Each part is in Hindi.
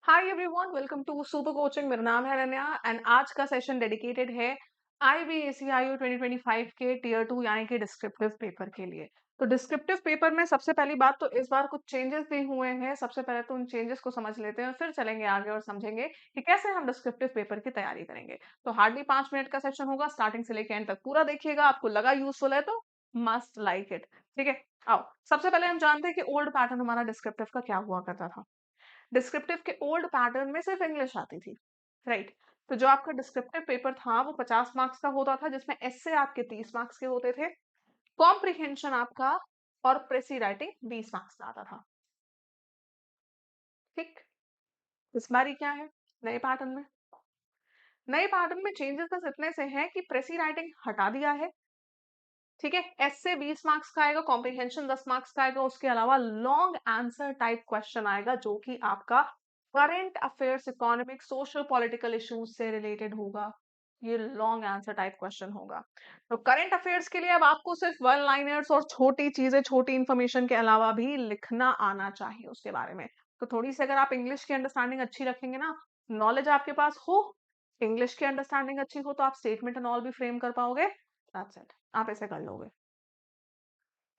Hi everyone, welcome to super coaching. मेरा नाम है अनन्या एंड आज का सेशन डेडिकेटेड है IBACIO 2025 के टीयर 2 यानी कि डिस्क्रिप्टिव पेपर के लिए। तो डिस्क्रिप्टिव पेपर में सबसे पहली बात तो इस बार कुछ चेंजेस भी हुए हैं। सबसे पहले तो उन चेंजेस को समझ लेते हैं, फिर चलेंगे आगे और समझेंगे कि कैसे हम डिस्क्रिप्टिव पेपर की तैयारी करेंगे। तो हार्डली 5 मिनट का सेशन होगा, स्टार्टिंग से लेकर एंड तक पूरा देखिएगा। आपको लगा यूजफुल है तो मस्ट लाइक इट। ठीक है, आओ सबसे पहले हम जानते हैं कि ओल्ड पैटर्न हमारा डिस्क्रिप्टिव का क्या हुआ करता था। डिस्क्रिप्टिव के ओल्ड पैटर्न में सिर्फ इंग्लिश आती थी, राइट। तो जो आपका डिस्क्रिप्टिव पेपर था वो 50 मार्क्स का होता था, जिसमें एससे आपके 30 मार्क्स के होते थे, कॉम्प्रिहेंशन आपका और प्रेसी राइटिंग 20 मार्क्स का आता था। ठीक। इस बारी क्या है नए पैटर्न में? नए पैटर्न में चेंजेस बस इतने से हैं कि प्रेसी राइटिंग हटा दिया है। ठीक है, एस से 20 मार्क्स का आएगा, कॉम्प्रिहेंशन 10 मार्क्स का आएगा। उसके अलावा लॉन्ग आंसर टाइप क्वेश्चन आएगा जो कि आपका current affairs, economic, social, political issues से रिलेटेड होगा। ये लॉन्ग आंसर टाइप क्वेश्चन होगा। तो करंट अफेयर्स के लिए अब आपको सिर्फ वन लाइनर्स और छोटी चीजें, छोटी इंफॉर्मेशन के अलावा भी लिखना आना चाहिए उसके बारे में। तो थोड़ी सी अगर आप इंग्लिश की अंडरस्टैंडिंग अच्छी रखेंगे ना, नॉलेज आपके पास हो, इंग्लिश की अंडरस्टैंडिंग अच्छी हो, तो आप स्टेटमेंट एंड ऑल भी फ्रेम कर पाओगे। दैट्स इट, आप ऐसे कर लोगे।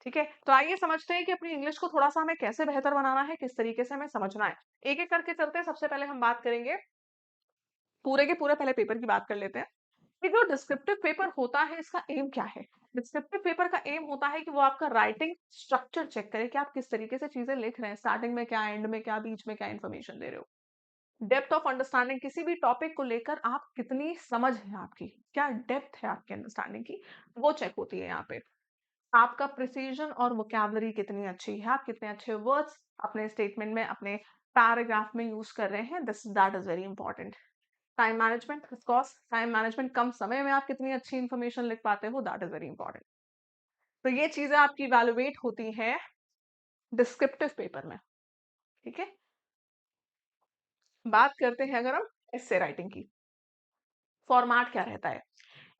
ठीक है, तो आइए समझते हैं कि अपनी इंग्लिश को थोड़ा सा हमें कैसे बेहतर बनाना है, किस तरीके से हमें समझना है। एक एक करके चलते हैं। सबसे पहले हम बात करेंगे पूरे के पूरे, पहले पेपर की बात कर लेते हैं कि जो डिस्क्रिप्टिव पेपर होता है इसका एम क्या है। डिस्क्रिप्टिव पेपर का एम होता है कि वो आपका राइटिंग स्ट्रक्चर चेक करे कि आप किस तरीके से चीजें लिख रहे हैं, स्टार्टिंग में क्या, एंड में क्या, बीच में क्या इन्फॉर्मेशन दे रहे हो। डेप्थ ऑफ अंडरस्टैंडिंग, किसी भी टॉपिक को लेकर आप कितनी समझ है आपकी, क्या डेप्थ है आपकी अंडरस्टैंडिंग की, वो चेक होती है यहाँ पे। आपका प्रिसीजन और वोकैबुलरी कितनी अच्छी है, आप कितने अच्छे वर्ड्स अपने स्टेटमेंट में, अपने पैराग्राफ में यूज कर रहे हैं, this that is very important. Time management, of course time management, कम समय में आप कितनी अच्छी इंफॉर्मेशन लिख पाते हो, दैट इज वेरी इंपॉर्टेंट। तो ये चीजें आपकी इवैल्यूएट होती हैं डिस्क्रिप्टिव पेपर में। ठीक है, बात करते हैं अगर हम एस्से राइटिंग की। फॉर्मेट क्या रहता है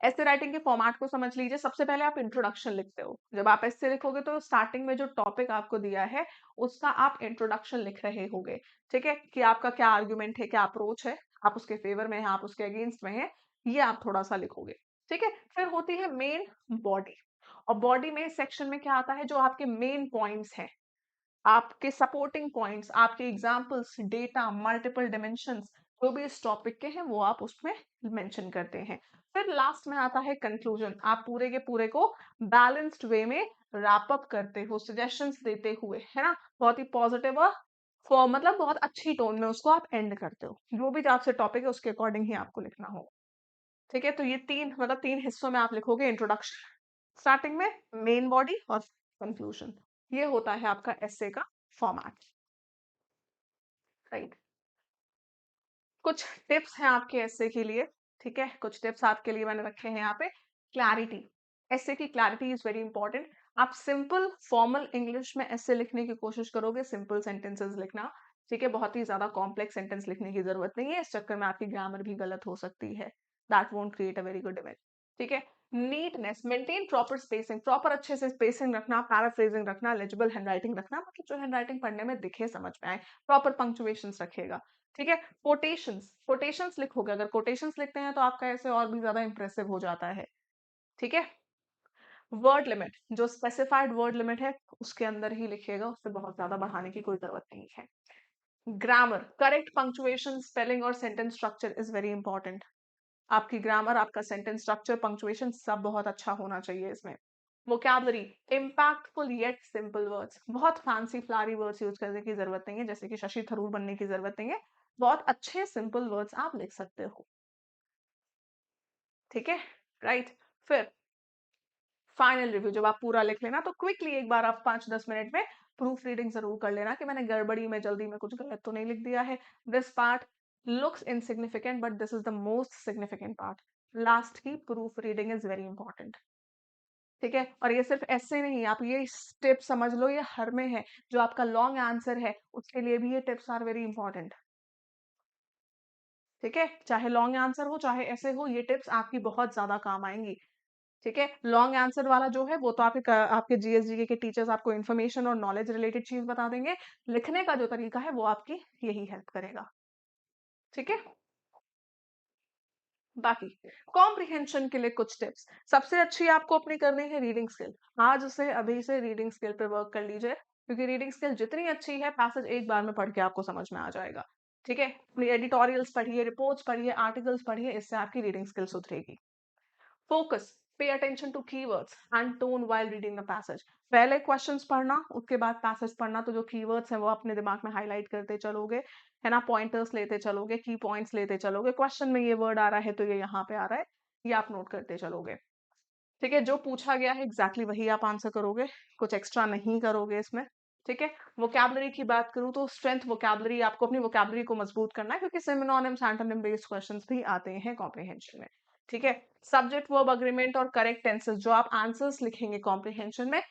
ऐसे राइटिंग के? फॉर्मेट को समझ लीजिए। सबसे पहले आप इंट्रोडक्शन लिखते हो। जब आप ऐसे लिखोगे तो स्टार्टिंग में जो टॉपिक आपको दिया है उसका आप इंट्रोडक्शन लिख रहे होगे। ठीक है, कि आपका क्या आर्ग्यूमेंट है, क्या अप्रोच है, आप उसके फेवर में हैं, आप उसके अगेंस्ट में हैं, ये आप थोड़ा सा लिखोगे। ठीक है, फिर होती है मेन बॉडी। और बॉडी में सेक्शन में क्या आता है, जो आपके मेन पॉइंट्स हैं, आपके सपोर्टिंग पॉइंट्स, आपके एग्जांपल्स, डेटा, मल्टीपल डिमेंशंस, जो भी इस टॉपिक के हैं वो आप उसमें मेंशन करते हैं। फिर लास्ट में आता है कंक्लूजन। आप पूरे के पूरे को बैलेंस्ड वे में रैप अप करते हो, सजेशंस देते हुए, है ना, बहुत ही पॉजिटिव और मतलब बहुत अच्छी टोन में उसको आप एंड करते हो। जो भी आपसे टॉपिक है उसके अकॉर्डिंग ही आपको लिखना होगा। ठीक है, तो ये तीन हिस्सों में आप लिखोगे। इंट्रोडक्शन स्टार्टिंग में, मेन बॉडी और कंक्लूजन। ये होता है आपका एस्से का फॉर्मेट, राइट। कुछ टिप्स हैं आपके एस्से के लिए। ठीक है, कुछ टिप्स आपके लिए मैंने रखे हैं यहाँ पे। क्लैरिटी, एस्से की क्लैरिटी इज वेरी इंपॉर्टेंट। आप सिंपल फॉर्मल इंग्लिश में एस्से लिखने की कोशिश करोगे, सिंपल सेंटेंसेस लिखना। ठीक है, बहुत ही ज्यादा कॉम्प्लेक्स सेंटेंस लिखने की जरूरत नहीं है, इस चक्कर में आपकी ग्रामर भी गलत हो सकती है। That won't create a very good image. ठीक है, neatness, maintain proper spacing, proper अच्छे से स्पेसिंग रखना, पैराफ्रेजिंग रखना, लेजिबल हैंडराइटिंग रखना, मतलब जो हैंडराइटिंग पढ़ने में दिखे, समझ में आए। प्रॉपर पंक्चुएशंस रखिएगा। ठीक है, कोटेशंस, कोटेशंस लिखोगे, अगर कोटेशंस लिखते हैं तो आपका ऐसे और भी ज्यादा इंप्रेसिव हो जाता है। ठीक है, वर्ड लिमिट, जो स्पेसिफाइड वर्ड लिमिट है उसके अंदर ही लिखिएगा, उससे बहुत ज्यादा बढ़ाने की कोई जरूरत नहीं है। ग्रामर, करेक्ट पंक्चुएशन, स्पेलिंग और sentence structure is very important. आपकी ग्रामर, आपका सेंटेंस स्ट्रक्चर, पंक्चुएशन सब बहुत अच्छा होना चाहिए इसमें। Vocabulary, impactful yet simple words, बहुत फैंसी फ्लारी वर्ड्स यूज करने की जरूरत नहीं है, जैसे कि शशि थरूर बनने की जरूरत नहीं है। बहुत अच्छे सिंपल वर्ड्स आप लिख सकते हो। ठीक है, राइट। फिर फाइनल रिव्यू, जब आप पूरा लिख लेना तो क्विकली एक बार आप 5-10 मिनट में प्रूफ रीडिंग जरूर कर लेना कि मैंने गड़बड़ी में, जल्दी में कुछ गलत तो नहीं लिख दिया है। This part looks insignificant but this is the most significant part. Last की proof reading is very important. ठीक है, और ये सिर्फ ऐसे नहीं, आप ये टिप समझ लो, ये हर में है। जो आपका लॉन्ग आंसर है उसके लिए भी ये टिप्स आर वेरी इंपॉर्टेंट। ठीक है, चाहे लॉन्ग आंसर हो चाहे ऐसे हो, ये टिप्स आपकी बहुत ज्यादा काम आएंगी। ठीक है, लॉन्ग आंसर वाला जो है वो तो आपके जीएसजीके के टीचर्स आपको इन्फॉर्मेशन और नॉलेज रिलेटेड चीज बता देंगे। लिखने का जो तरीका है वो आपकी यही हेल्प करेगा। ठीक है। बाकी कॉम्प्रिहेंशन के लिए कुछ टिप्स। सबसे अच्छी आपको अपनी करनी है रीडिंग स्किल। आज से अभी से रीडिंग स्किल पे वर्क कर लीजिए, क्योंकि रीडिंग स्किल जितनी अच्छी है, पैसेज एक बार में पढ़ के आपको समझ में आ जाएगा। ठीक है, अपनी एडिटोरियल्स पढ़िए, रिपोर्ट्स पढ़िए, आर्टिकल्स पढ़िए, इससे आपकी रीडिंग स्किल सुधरेगी। Focus, pay attention to keywords and tone while reading the passage. पहले क्वेश्चंस पढ़ना, उसके बाद पैसेज पढ़ना, तो जो कीवर्ड्स हैं वो अपने दिमाग में हाईलाइट करते चलोगे, है ना, पॉइंटर्स लेते चलोगे, की पॉइंट्स लेते चलोगे, क्वेश्चन में ये वर्ड आ रहा है तो ये यहाँ पे आ रहा है, ये आप नोट करते चलोगे। ठीक है, जो पूछा गया है एग्जैक्टली वही आप आंसर करोगे, कुछ एक्स्ट्रा नहीं करोगे इसमें। ठीक है, वोकैबुलरी की बात करूं तो स्ट्रेंथ वोकैबुलरी, आपको अपनी वोकैबुलरी को मजबूत करना है, क्योंकि सिनोनिम्स एंटोनिम बेस्ड क्वेश्चंस भी आते हैं कॉम्प्रिहेंशन में। ठीक है, सब्जेक्ट वर्ब अग्रीमेंट और करेक्ट टेंसेस, जो आप आंसर्स लिखेंगे कॉम्प्रिहेंशन में,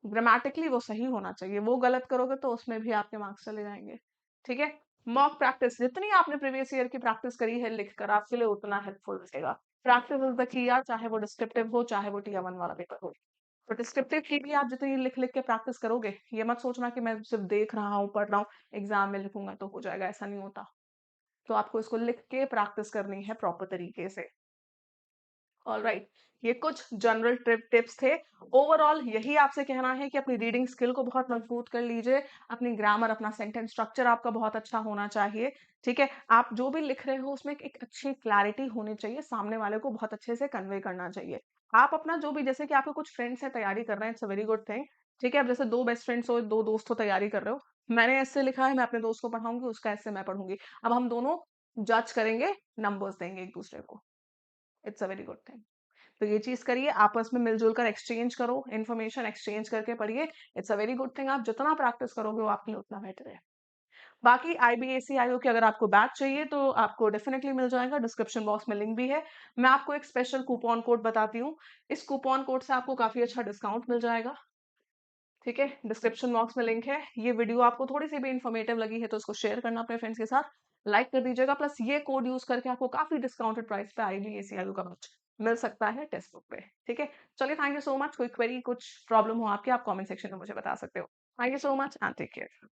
ग्रामेटिकली वो सही होना चाहिए। वो गलत करोगे तो उसमें भी आपके मार्क्स चले जाएंगे। ठीक है, मॉक प्रैक्टिस, जितनी आपने प्रीवियस ईयर की प्रैक्टिस करी है लिखकर, आपके लिए उतना हेल्पफुल रहेगा। प्रैक्टिस इज द की यार, चाहे वो डिस्क्रिप्टिव हो, चाहे वो टीयर 1 वाला पेपर हो। तो डिस्क्रिप्टिव की भी आप जितनी लिख लिख के प्रैक्टिस करोगे, ये मत सोचना कि मैं सिर्फ देख रहा हूँ, पढ़ रहा हूँ, एग्जाम में लिखूंगा तो हो जाएगा, ऐसा नहीं होता। तो आपको इसको लिख के प्रैक्टिस करनी है प्रॉपर तरीके से। ऑलराइट, ये कुछ जनरल टिप्स थे। ओवरऑल यही आपसे कहना है कि अपनी रीडिंग स्किल को बहुत मजबूत कर लीजिए, अपनी ग्रामर, अपना सेंटेंस स्ट्रक्चर आपका बहुत अच्छा होना चाहिए। ठीक है, आप जो भी लिख रहे हो उसमें एक अच्छी क्लैरिटी होनी चाहिए, सामने वाले को बहुत अच्छे से कन्वे करना चाहिए। आप अपना जो भी, जैसे कि आपके कुछ फ्रेंड्स हैं तैयारी कर रहे हैं, it's a very good thing. ठीक है, अब जैसे दो बेस्ट फ्रेंड्स हो, दो दोस्त हो, तैयारी कर रहे हो, मैंने ऐसे लिखा है, मैं अपने दोस्त को पढ़ाऊंगी, उसका ऐसे मैं पढ़ूंगी, अब हम दोनों जज करेंगे, नंबर्स देंगे एक दूसरे को। It's a very good thing. तो ये चीज करिए, आपस में मिलजुल कर एक्सचेंज करो, इन्फॉर्मेशन एक्सचेंज करके पढ़िए। It's a very good thing. आप जितना प्रैक्टिस करोगे वो आपके लिए उतना बेटर है। बाकी आईबीएसई आयोग के अगर आपको बैच चाहिए तो आपको डेफिनेटली मिल जाएगा, डिस्क्रिप्शन बॉक्स में लिंक भी है। मैं आपको एक स्पेशल कूपन कोड बताती हूँ, इस कूपन कोड से आपको काफी अच्छा डिस्काउंट मिल जाएगा। ठीक है, डिस्क्रिप्शन बॉक्स में लिंक है। ये वीडियो आपको थोड़ी सी भी इन्फॉर्मेटिव लगी है तो इसको शेयर करना अपने फ्रेंड्स के साथ, लाइक कर दीजिएगा, प्लस ये कोड यूज करके आपको काफी डिस्काउंटेड प्राइस पे आईबीएसई का बैच मिल सकता है टेक्स्ट बुक पे। ठीक है, चलिए, थैंक यू सो मच। कोई क्वेरी, कुछ प्रॉब्लम हो आपके, आप कमेंट सेक्शन में मुझे बता सकते हो। Thank you so much and take care.